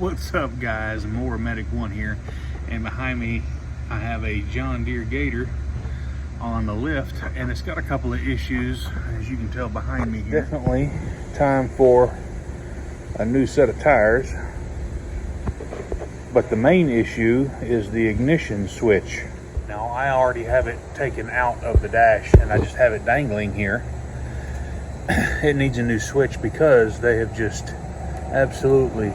What's up, guys? Mower Medic 1 here, and behind me I have a John Deere Gator on the lift, and it's got a couple of issues, as you can tell behind me here. Definitely time for a new set of tires, but the main issue is the ignition switch. Now, I already have it taken out of the dash and I just have it dangling here. It needs a new switch because they have just absolutely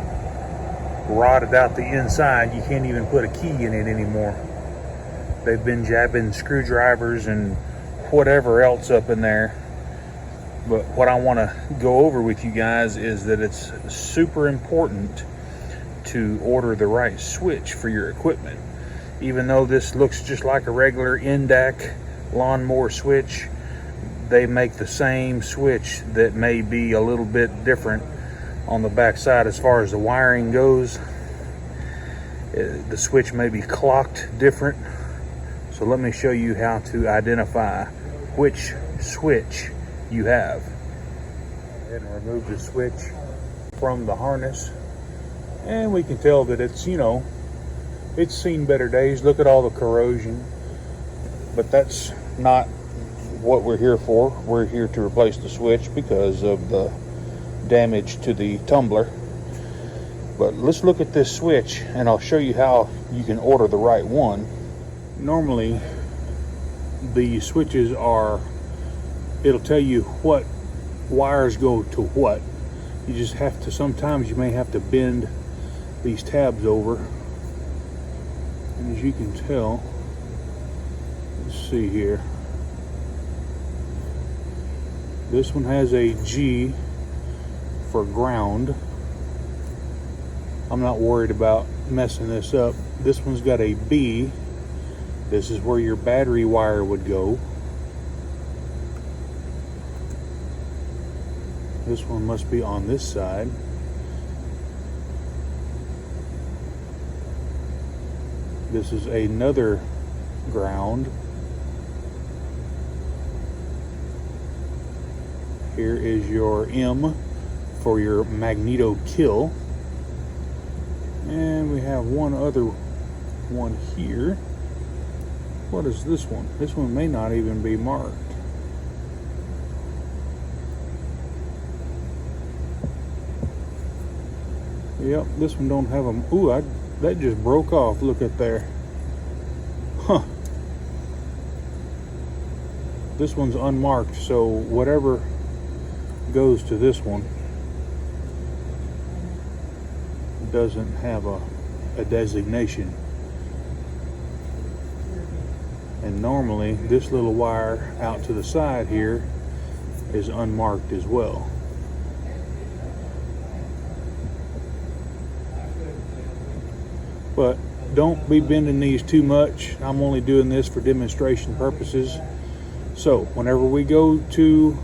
rotted out the inside. You can't even put a key in it anymore. They've been jabbing screwdrivers and whatever else up in there. But what I want to go over with you guys is that it's super important to order the right switch for your equipment. Even though this looks just like a regular NDAC lawnmower switch, they make the same switch that may be a little bit different on the back side as far as the wiring goes. The switch may be clocked different. So let me show you how to identify which switch you have. Go ahead and remove the switch from the harness, and we can tell that it's, it's seen better days. Look at all the corrosion, but that's not what we're here for. We're here to replace the switch because of the damage to the tumbler. But let's look at this switch and I'll show you how you can order the right one. Normally the switches it'll tell you what wires go to what. You just have to, sometimes you may have to bend these tabs over, and as you can tell, let's see here, this one has a G for ground. I'm not worried about messing this up. This one's got a B. This is where your battery wire would go. This one must be on this side. This is another ground. Here is your M for your magneto kill. And we have one other one here. What is this one? This one may not even be marked. Yep, this one don't have them. Ooh, that just broke off. Look at there. Huh. This one's unmarked, so whatever goes to this one doesn't have a designation. And normally this little wire out to the side here is unmarked as well. But don't be bending these too much. I'm only doing this for demonstration purposes. So whenever we go to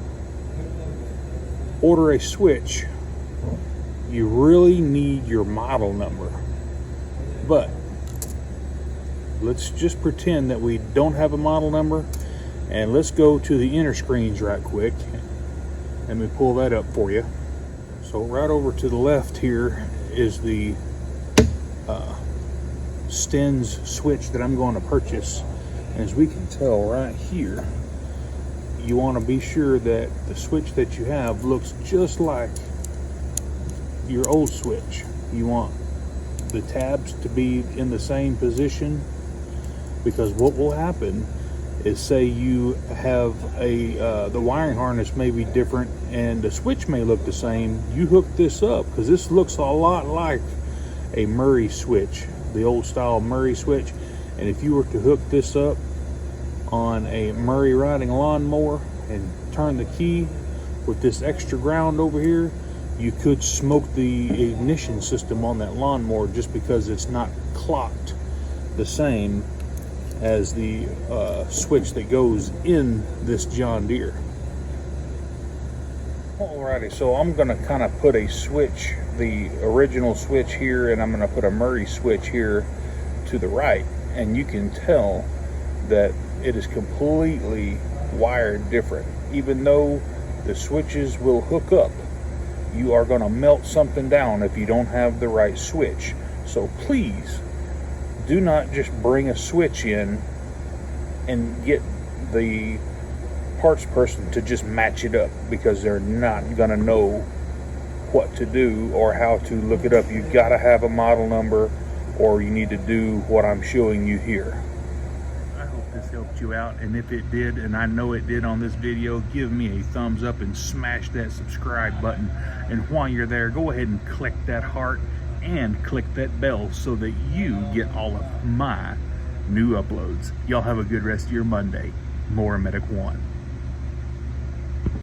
order a switch, you really need your model number. But let's just pretend that we don't have a model number, and let's go to the inner screens right quick. Let me pull that up for you. So right over to the left here is the Stens switch that I'm going to purchase. And as we can tell right here, you want to be sure that the switch that you have looks just like your old switch. You want the tabs to be in the same position, because what will happen is, say you have the wiring harness may be different and the switch may look the same. You hook this up, because this looks a lot like a Murray switch, the old style Murray switch. And if you were to hook this up on a Murray riding lawnmower and turn the key with this extra ground over here, you could smoke the ignition system on that lawnmower, just because it's not clocked the same as the switch that goes in this John Deere. Alrighty, so I'm going to kind of put a switch, the original switch here, and I'm going to put a Murray switch here to the right, and you can tell that it is completely wired different. Even though the switches will hook up, You are going to melt something down if you don't have the right switch. So please do not just bring a switch in and get the parts person to just match it up, because they're not going to know what to do or how to look it up. You've got to have a model number, or you need to do what I'm showing you here. I hope this helped you out, and if it did, and I know it did on this video, give me a thumbs up and smash that subscribe button. And while you're there, go ahead and click that heart and click that bell so that you get all of my new uploads. Y'all have a good rest of your Monday. Mower Medic 1.